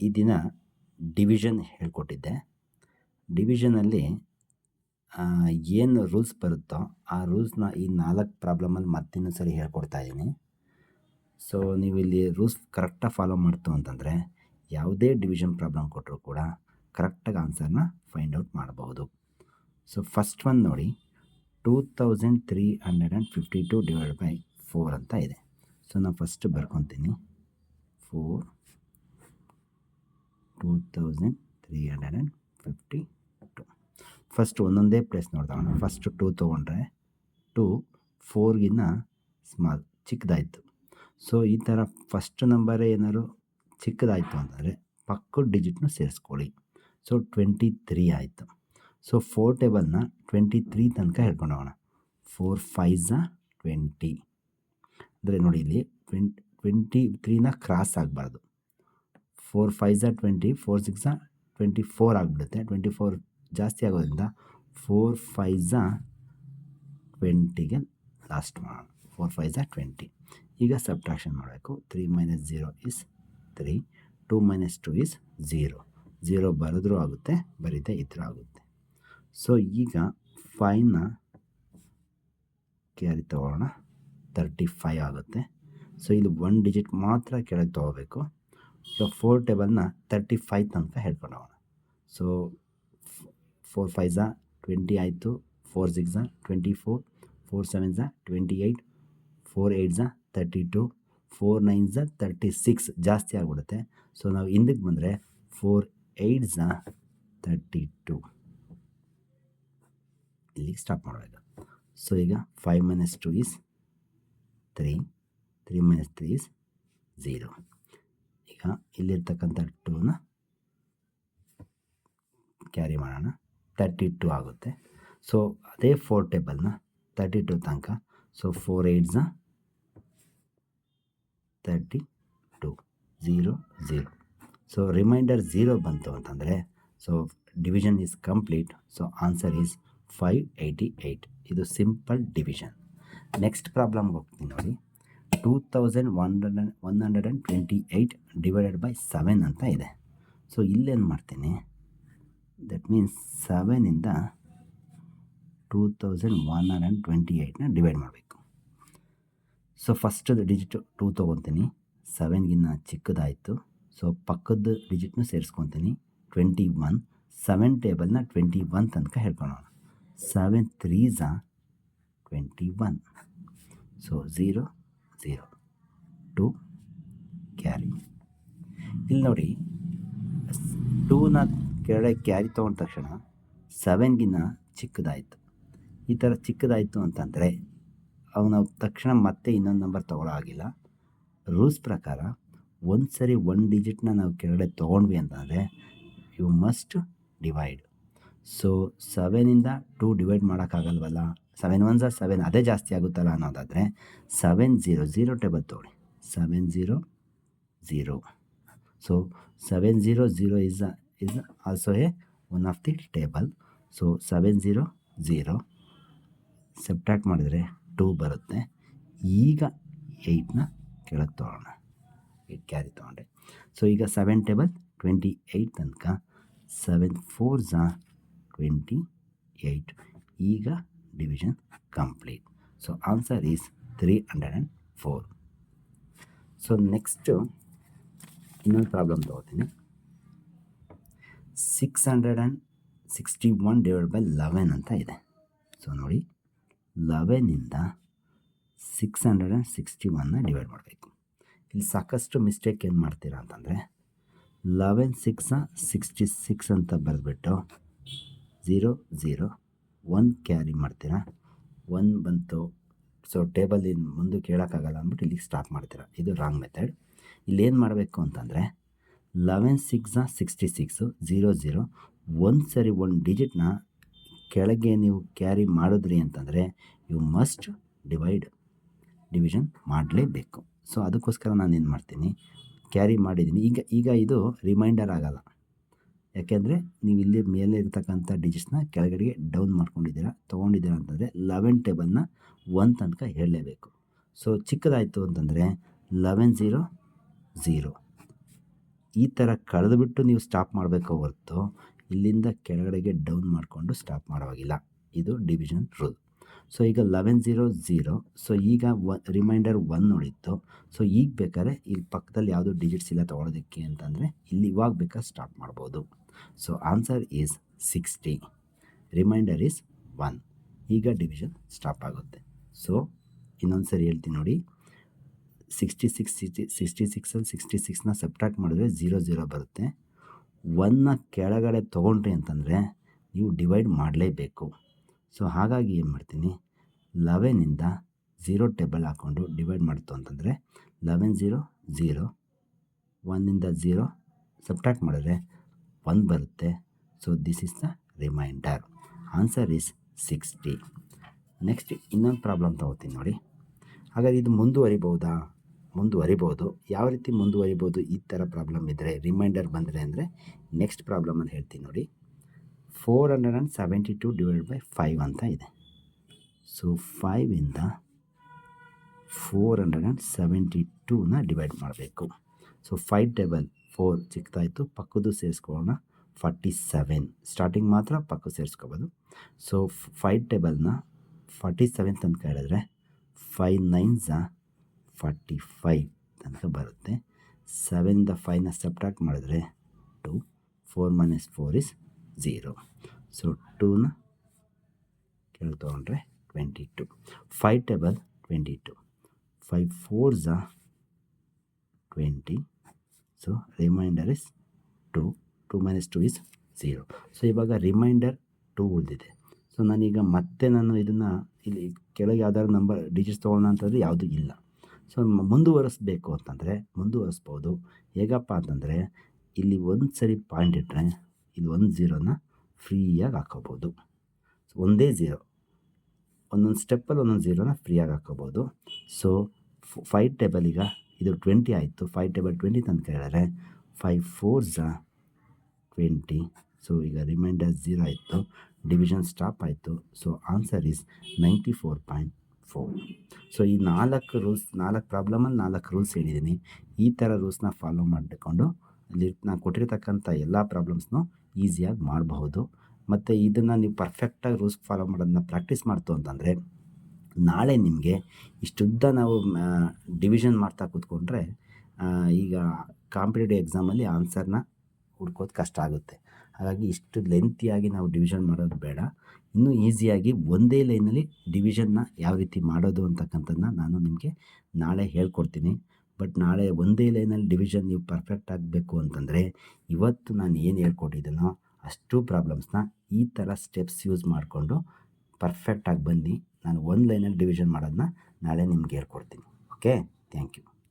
ಈ ದಿನ ಡಿವಿಷನ್ ಹೇಳ್ಕೊಟ್ಟಿದ್ದೆ. ಡಿವಿಷನಲ್ಲಿ ಏನು ರೂಲ್ಸ್ ಬರುತ್ತೋ ಆ ರೂಲ್ಸ್ನ ಈ 4 ಪ್ರಾಬ್ಲಮಲ್ಲಿ ಮತ್ತಿನ್ನೊಂದು ಸರಿ ಹೇಳ್ಕೊಡ್ತಾ ಇದ್ದೀನಿ. ಸೊ ನೀವು ಇಲ್ಲಿ ರೂಲ್ಸ್ ಕರೆಕ್ಟಾಗಿ ಫಾಲೋ ಮಾಡ್ತು ಅಂತಂದರೆ ಯಾವುದೇ ಡಿವಿಷನ್ ಪ್ರಾಬ್ಲಮ್ ಕೊಟ್ಟರು ಕೂಡ ಕರೆಕ್ಟಾಗಿ ಆನ್ಸರ್ನ ಫೈಂಡ್ ಔಟ್ ಮಾಡಬಹುದು. ಸೊ ಫಸ್ಟ್ ಒನ್ ನೋಡಿ, 2352 ಡಿವೈಡ್ ಬೈ 4 ಅಂತ ಇದೆ. ಸೊ ನಾನು ಫಸ್ಟ್ ಬರ್ಕೊತೀನಿ 4 2352. ಫಸ್ಟ್ ಒಂದೊಂದೇ ಪ್ಲೇಸ್ ನೋಡ್ತಾಗೋಣ. ಫಸ್ಟ್ 2 ತೊಗೊಂಡ್ರೆ 2 4ಗಿನ್ನ ಸ್ಮಾಲ್ ಚಿಕ್ಕದಾಯಿತು. ಸೊ ಈ ಥರ ಫಸ್ಟ್ ನಂಬರೇ ಏನಾದ್ರು ಚಿಕ್ಕದಾಯಿತು ಅಂತಂದರೆ ಪಕ್ಕದ ಡಿಜಿಟ್ನು ಸೇರಿಸ್ಕೊಳ್ಳಿ. ಸೊ 23 ಆಯಿತು. ಸೊ 4 ಟೇಬಲ್ನ 23 ತನಕ ಹೇಳ್ಕೊಂಡು ಹೋಗೋಣ. 4 5s 20. ಅಂದರೆ ನೋಡಿ ಇಲ್ಲಿ 23ನ ಕ್ರಾಸ್ ಆಗಬಾರ್ದು. 4 5s 20, 4 6s 24 ಆಗಿಬಿಡುತ್ತೆ. 24 ಜಾಸ್ತಿ ಆಗೋದ್ರಿಂದ 4 5s 20ಗೆ ಲಾಸ್ಟ್ ಮಾಡೋಣ. 4 5s 20. ಈಗ ಸಬ್ಟ್ರಾಕ್ಷನ್ ಮಾಡಬೇಕು. 3 - 0 is 3, 2 - 2 is 0. 0 ಬರೆದ್ರೂ ಆಗುತ್ತೆ, ಬರೀದೇ ಇದ್ರೂ ಆಗುತ್ತೆ. ಸೊ ಈಗ 5ನ ಕ್ಯಾರಿ ತೊಗೊಳ್ಳೋಣ, 35 ಆಗುತ್ತೆ. ಸೊ ಇಲ್ಲಿ 1 ಡಿಜಿಟ್ ಮಾತ್ರ ಕೆಳಗೆ ತೊಗೋಬೇಕು. ಸೊ 4 ಟೇಬಲ್ನ 35 ತನಕ ಹೇಳ್ಕೊಂಡು ಹೋಗೋಣ. ಸೊ 4 5s 20 ಆಯಿತು, 4 6s 24, 4 7s 28, 4 8s 32, 4 9s 36 ಜಾಸ್ತಿ ಆಗಿಬಿಡುತ್ತೆ. ಸೊ ನಾವು ಹಿಂದಕ್ಕೆ ಬಂದರೆ 4 8s 32 ಇಲ್ಲಿಗೆ ಸ್ಟಾಪ್ ಮಾಡಬೇಕು. ಸೊ ಈಗ 5 - 2 is 3, 3 - 3 is 0. ಈಗ ಇಲ್ಲಿರ್ತಕ್ಕಂಥ 2ನ ಕ್ಯಾರಿ ಮಾಡೋಣ, 32 ಆಗುತ್ತೆ. ಸೊ ಅದೇ 4 ಟೇಬಲ್ನ 32 ತನಕ. So 4 8s 32, 0 0. ಸೊ ರಿಮೈಂಡರ್ 0 ಬಂತು ಅಂತಂದರೆ so division is complete. So answer is 588. ಇದು ಸಿಂಪಲ್ ಡಿವಿಷನ್. ನೆಕ್ಸ್ಟ್ ಪ್ರಾಬ್ಲಮ್ಗೆ ಹೋಗ್ತೀನಿ ನೋಡಿ. 2128 ಡಿವೈಡೆಡ್ ಬೈ 7 ಅಂತ ಇದೆ. ಸೊ ಇಲ್ಲೇನು ಮಾಡ್ತೀನಿ, ದಟ್ ಮೀನ್ಸ್ 7ಇಂದ 2128ನ ಡಿವೈಡ್ ಮಾಡಬೇಕು. So first digit 2 ತೊಗೊತೀನಿ, 7ಗಿನ್ನ ಚಿಕ್ಕದಾಯಿತು. ಸೊ ಪಕ್ಕದ ಡಿಜಿಟ್ನು ಸೇರಿಸ್ಕೊತೀನಿ, 21. 7 ಟೇಬಲ್ನ 21 ತನಕ ಹೇಳ್ಕೊಳ್ಳೋಣ. 7 3s 21. So 0 0, 2 carry. ಇಲ್ಲಿ ನೋಡಿ, 2ನ ಕೆಳಗೆ ಕ್ಯಾರಿ ತೊಗೊಂಡ ತಕ್ಷಣ 7ಗಿನ್ನ ಚಿಕ್ಕದಾಯಿತು. ಈ ಥರ ಚಿಕ್ಕದಾಯಿತು ಅಂತಂದರೆ ನಾವು ತಕ್ಷಣ ಮತ್ತೆ ಇನ್ನೊಂದು ನಂಬರ್ ತೊಗೊಳ್ಳೋ ಆಗಿಲ್ಲ. ರೂಲ್ಸ್ ಪ್ರಕಾರ ಒಂದು ಸರಿ 1 ಡಿಜಿಟ್ನ ನಾವು ಕೆಳಗಡೆ ತೊಗೊಂಡ್ವಿ ಅಂತಂದರೆ ಯು ಮಸ್ಟ್ ಡಿವೈಡ್. ಸೊ 7ಇಂದ 2 ಡಿವೈಡ್ ಮಾಡೋಕ್ಕಾಗಲ್ವಲ್ಲ, 7 1s 7, ಅದೇ ಜಾಸ್ತಿ ಆಗುತ್ತಲ್ಲ ಅನ್ನೋದಾದರೆ 7 0 0 ಟೇಬಲ್ ತೊಗೊಳ್ಳಿ. 7 0 0. So 7 0 0 is also one of the table. So 7 0 0 subtract ಮಾಡಿದರೆ 2 ಬರುತ್ತೆ. ಈಗ 8ನ ಕೆಳಗೆ ತೊಗೊಳ್ಳೋಣ, 8 ಕ್ಯಾರಿ ತೊಗೊಂಡೆ. ಸೊ ಈಗ 7 ಟೇಬಲ್ 28 ತನಕ. 7 4s 28. ಈಗ division complete. So answer is 304. So next ಇನ್ನೊಂದು ಪ್ರಾಬ್ಲಮ್ ತೊಗೋತೀನಿ. 661 ಡಿವೈಡ್ ಬೈ 11 ಅಂತ ಇದೆ. ಸೊ ನೋಡಿ, 11ಇಂದ 661ನ ಡಿವೈಡ್ ಮಾಡಬೇಕು. ಇಲ್ಲಿ ಸಾಕಷ್ಟು ಮಿಸ್ಟೇಕ್ ಏನು ಮಾಡ್ತೀರಾ ಅಂತಂದರೆ 11 6 66 ಅಂತ ಬರೆದ್ಬಿಟ್ಟು 0 0 1 ಕ್ಯಾರಿ ಮಾಡ್ತೀರಾ. 1 ಬಂತು, ಸೊ ಟೇಬಲ್ ಇನ್ನು ಮುಂದಕ್ಕೆ ಹೇಳೋಕ್ಕಾಗಲ್ಲ ಅಂದ್ಬಿಟ್ಟು ಇಲ್ಲಿಗೆ ಸ್ಟಾಪ್ ಮಾಡ್ತೀರಾ. ಇದು ರಾಂಗ್ ಮೆಥಡ್. ಇಲ್ಲೇನು ಮಾಡಬೇಕು ಅಂತಂದರೆ 11 6 66 0 0. ಒಂದು ಸರಿ 1 ಡಿಜಿಟ್ನ ಕೆಳಗೆ ನೀವು ಕ್ಯಾರಿ ಮಾಡಿದ್ರಿ ಅಂತಂದರೆ ಯು ಮಸ್ಟ್ ಡಿವಿಷನ್ ಮಾಡಲೇಬೇಕು. ಸೊ ಅದಕ್ಕೋಸ್ಕರ ನಾನು ಏನು ಮಾಡ್ತೀನಿ, ಕ್ಯಾರಿ ಮಾಡಿದ್ದೀನಿ. ಈಗ ಇದು ರಿಮೈಂಡರ್ ಆಗಲ್ಲ, ಯಾಕೆಂದರೆ ನೀವು ಇಲ್ಲಿ ಮೇಲೆ ಇರ್ತಕ್ಕಂಥ ಡಿಜಿಟ್ಸ್ನ ಕೆಳಗಡೆಗೆ ಡೌನ್ ತೊಗೊಂಡಿದ್ದೀರಾ ಅಂತಂದರೆ 11 ಟೇಬಲ್ನ 1 ತನಕ ಹೇಳಲೇಬೇಕು. ಸೊ ಚಿಕ್ಕದಾಯಿತು ಅಂತಂದರೆ 11 0 0, ಈ ಥರ ಕಳೆದುಬಿಟ್ಟು ನೀವು ಸ್ಟಾಪ್ ಮಾಡಬೇಕು ಹೊರತು ಇಲ್ಲಿಂದ ಕೆಳಗಡೆಗೆ ಡೌನ್ ಮಾಡಿಕೊಂಡು ಸ್ಟಾಪ್ ಮಾಡೋವಾಗಿಲ್ಲ. ಇದು ಡಿವಿಷನ್ ರೂಲ್. ಸೊ ಈಗ 1100. ಸೊ ಈಗ ರಿಮೈಂಡರ್ 1 ಉಳಿತು. ಸೊ ಈಗ ಬೇಕಾದ್ರೆ ಇಲ್ಲಿ ಪಕ್ಕದಲ್ಲಿ ಯಾವುದೋ ಡಿಜಿಟ್ಸ್ ಇಲ್ಲ ತೊಗೊಳೋದಕ್ಕೆ ಅಂತಂದರೆ ಇಲ್ಲಿ ಇವಾಗ ಬೇಕಾದ್ರೆ ಸ್ಟಾರ್ಟ್ ಮಾಡ್ಬೋದು. So answer is 60. Remainder is 1. ಈಗ ಡಿವಿಷನ್ ಸ್ಟಾಪ್ ಆಗುತ್ತೆ. ಸೊ ಇನ್ನೊಂದು ಸರಿ ಹೇಳ್ತೀನಿ ನೋಡಿ. 66 66ಅಲ್ಲಿ 66ನ ಸಬ್ಟ್ರಾಕ್ಟ್ ಮಾಡಿದ್ರೆ 00 ಬರುತ್ತೆ. 1ನ ಕೆಳಗಡೆ ತೊಗೊಂಡ್ರಿ ಅಂತಂದರೆ ನೀವು ಡಿವೈಡ್ ಮಾಡಲೇಬೇಕು. ಸೊ ಹಾಗಾಗಿ ಏನು ಮಾಡ್ತೀನಿ, 11ಇಂದ 0 ಟೇಬಲ್ ಹಾಕ್ಕೊಂಡು ಡಿವೈಡ್ ಮಾಡ್ತು ಅಂತಂದರೆ 11 0 0, 1ಇಂದ 0 ಸಬ್ಟ್ರಾಕ್ಟ್ ಮಾಡಿದ್ರೆ 1 ಬರುತ್ತೆ. So this is the reminder. Answer is 60. Next ಇನ್ನೊಂದು ಪ್ರಾಬ್ಲಮ್ ತೊಗೋತೀನಿ ನೋಡಿ. ಹಾಗಾದ್ರೆ ಇದು ಮುಂದುವರಿಬೋದಾ? ಮುಂದುವರಿಬೋದು. ಯಾವ ರೀತಿ ಮುಂದುವರಿಬೋದು? ಈ ಥರ ಪ್ರಾಬ್ಲಮ್ ಇದ್ದರೆ, ರಿಮೈಂಡರ್ ಬಂದರೆ ಅಂದರೆ ನೆಕ್ಸ್ಟ್ ಪ್ರಾಬ್ಲಮನ್ನು ಹೇಳ್ತೀನಿ ನೋಡಿ. 472 ಡಿವೈಡ್ ಬೈ 5 ಅಂತ ಇದೆ. ಸೊ 5ಇಂದ 472ನ ಡಿವೈಡ್ ಮಾಡಬೇಕು. So 5 table 4 ಚಿಕ್ಕದಾಯಿತು, ಪಕ್ಕದ್ದು ಸೇರಿಸ್ಕೊಳ್ಳೋಣ 47. ಸ್ಟಾರ್ಟಿಂಗ್ ಮಾತ್ರ ಪಕ್ಕ ಸೇರಿಸ್ಕೋಬೋದು. ಸೊ 5 ಟೇಬಲ್ನ 47 ತನಕ ಹೇಳಿದ್ರೆ 5 9s 45 ತನಕ ಬರುತ್ತೆ. 7ಇಂದ 5ನ ಸಬ್ಟ್ರಾಕ್ಟ್ ಮಾಡಿದ್ರೆ 2, 4 - 4 is 0. ಸೊ 2ನ ಕೆಳಗೆ ತೊಗೊಂಡ್ರೆ 22. 5 table 22, 5 4s 20. So reminder is 2, 2 - 2 is 0. So ಇವಾಗ ರಿಮೈಂಡರ್ 2 ಉಳಿದಿದೆ. ಸೊ ನಾನೀಗ ಮತ್ತೆ ನಾನು ಇದನ್ನು ಇಲ್ಲಿ ಕೆಳಗೆ ಯಾವ್ದಾದ್ರು ನಂಬರ್ ಡಿಜಿಟ್ಸ್ ತೊಗೊಳ್ಳೋಣ ಅಂತಂದರೆ ಯಾವುದೂ ಇಲ್ಲ. ಸೊ ಮುಂದುವರಿಸ್ಬೇಕು ಅಂತಂದರೆ ಮುಂದುವರಿಸ್ಬೋದು. ಹೇಗಪ್ಪ ಅಂತಂದರೆ ಇಲ್ಲಿ ಒಂದು ಸರಿ ಪಾಯಿಂಟ್ ಇಟ್ಟರೆ ಇಲ್ಲಿ 1 0ನ ಫ್ರೀಯಾಗಿ ಹಾಕೋಬೋದು. ಸೊ ಒಂದೇ 0, ಒಂದೊಂದು ಸ್ಟೆಪ್ಪಲ್ಲಿ ಒಂದೊಂದು 0ನ ಫ್ರೀಯಾಗಿ ಹಾಕೋಬೋದು. ಸೊ 5 ಟೇಬಲ್ ಈಗ ಇದು 20 ಆಯಿತು. 5 ಟೇಬಲ್ 20 ತನಕ ಹೇಳಿದ್ರೆ 5 4s 20. ಸೊ ಈಗ ರಿಮೈಂಡರ್ 0 ಆಯಿತು, ಡಿವಿಷನ್ ಸ್ಟಾಪ್ ಆಯಿತು. So answer is 94.4. ಸೊ ಈ 4 ರೂಲ್ಸ್, 4 ಪ್ರಾಬ್ಲಮಲ್ಲಿ 4 ರೂಲ್ಸ್ ಹೇಳಿದ್ದೀನಿ. ಈ ಥರ ರೂಲ್ಸ್ನ ಫಾಲೋ ಮಾಡಿಕೊಂಡು ಅಲ್ಲಿ ನಾನು ಕೊಟ್ಟಿರ್ತಕ್ಕಂಥ ಎಲ್ಲ ಪ್ರಾಬ್ಲಮ್ಸ್ನೂ ಈಸಿಯಾಗಿ ಮಾಡಬಹುದು. ಮತ್ತು ಇದನ್ನು ನೀವು ಪರ್ಫೆಕ್ಟಾಗಿ ರೂಲ್ಸ್ ಫಾಲೋ ಮಾಡೋದನ್ನ ಪ್ರಾಕ್ಟೀಸ್ ಮಾಡ್ತು ಅಂತಂದರೆ ನಾಳೆ ನಿಮಗೆ ಇಷ್ಟುದ್ದ ನಾವು ಡಿವಿಷನ್ ಮಾಡ್ತಾ ಕೂತ್ಕೊಂಡ್ರೆ ಈಗ ಕಾಂಪಿಟೇಟಿವ್ ಎಕ್ಸಾಮಲ್ಲಿ ಆನ್ಸರ್ನ ಹುಡ್ಕೋದು ಕಷ್ಟ ಆಗುತ್ತೆ. ಹಾಗಾಗಿ ಇಷ್ಟು ಲೆಂತಿಯಾಗಿ ನಾವು ಡಿವಿಷನ್ ಮಾಡೋದು ಬೇಡ. ಇನ್ನೂ ಈಸಿಯಾಗಿ ಒಂದೇ ಲೈನಲ್ಲಿ ಡಿವಿಷನ್ನ ಯಾವ ರೀತಿ ಮಾಡೋದು ಅಂತಕ್ಕಂಥದ್ದನ್ನ ನಾನು ನಿಮಗೆ ನಾಳೆ ಹೇಳ್ಕೊಡ್ತೀನಿ. ಬಟ್ ನಾಳೆ ಒಂದೇ ಲೈನಲ್ಲಿ ಡಿವಿಷನ್ ನೀವು ಪರ್ಫೆಕ್ಟ್ ಆಗಬೇಕು ಅಂತಂದರೆ ಇವತ್ತು ನಾನು ಏನು ಹೇಳ್ಕೊಟ್ಟಿದ್ದೀನೋ ಅಷ್ಟು ಪ್ರಾಬ್ಲಮ್ಸ್ನ ಈ ಥರ ಸ್ಟೆಪ್ಸ್ ಯೂಸ್ ಮಾಡಿಕೊಂಡು ಪರ್ಫೆಕ್ಟಾಗಿ ಬನ್ನಿ. ನಾನು ಒಂದು ಲೈನಲ್ಲಿ ಡಿವಿಷನ್ ಮಾಡೋದನ್ನ ನಾಳೆ ನಿಮ್ಗೆ ಹೇಳ್ಕೊಡ್ತೀನಿ. Okay, thank you.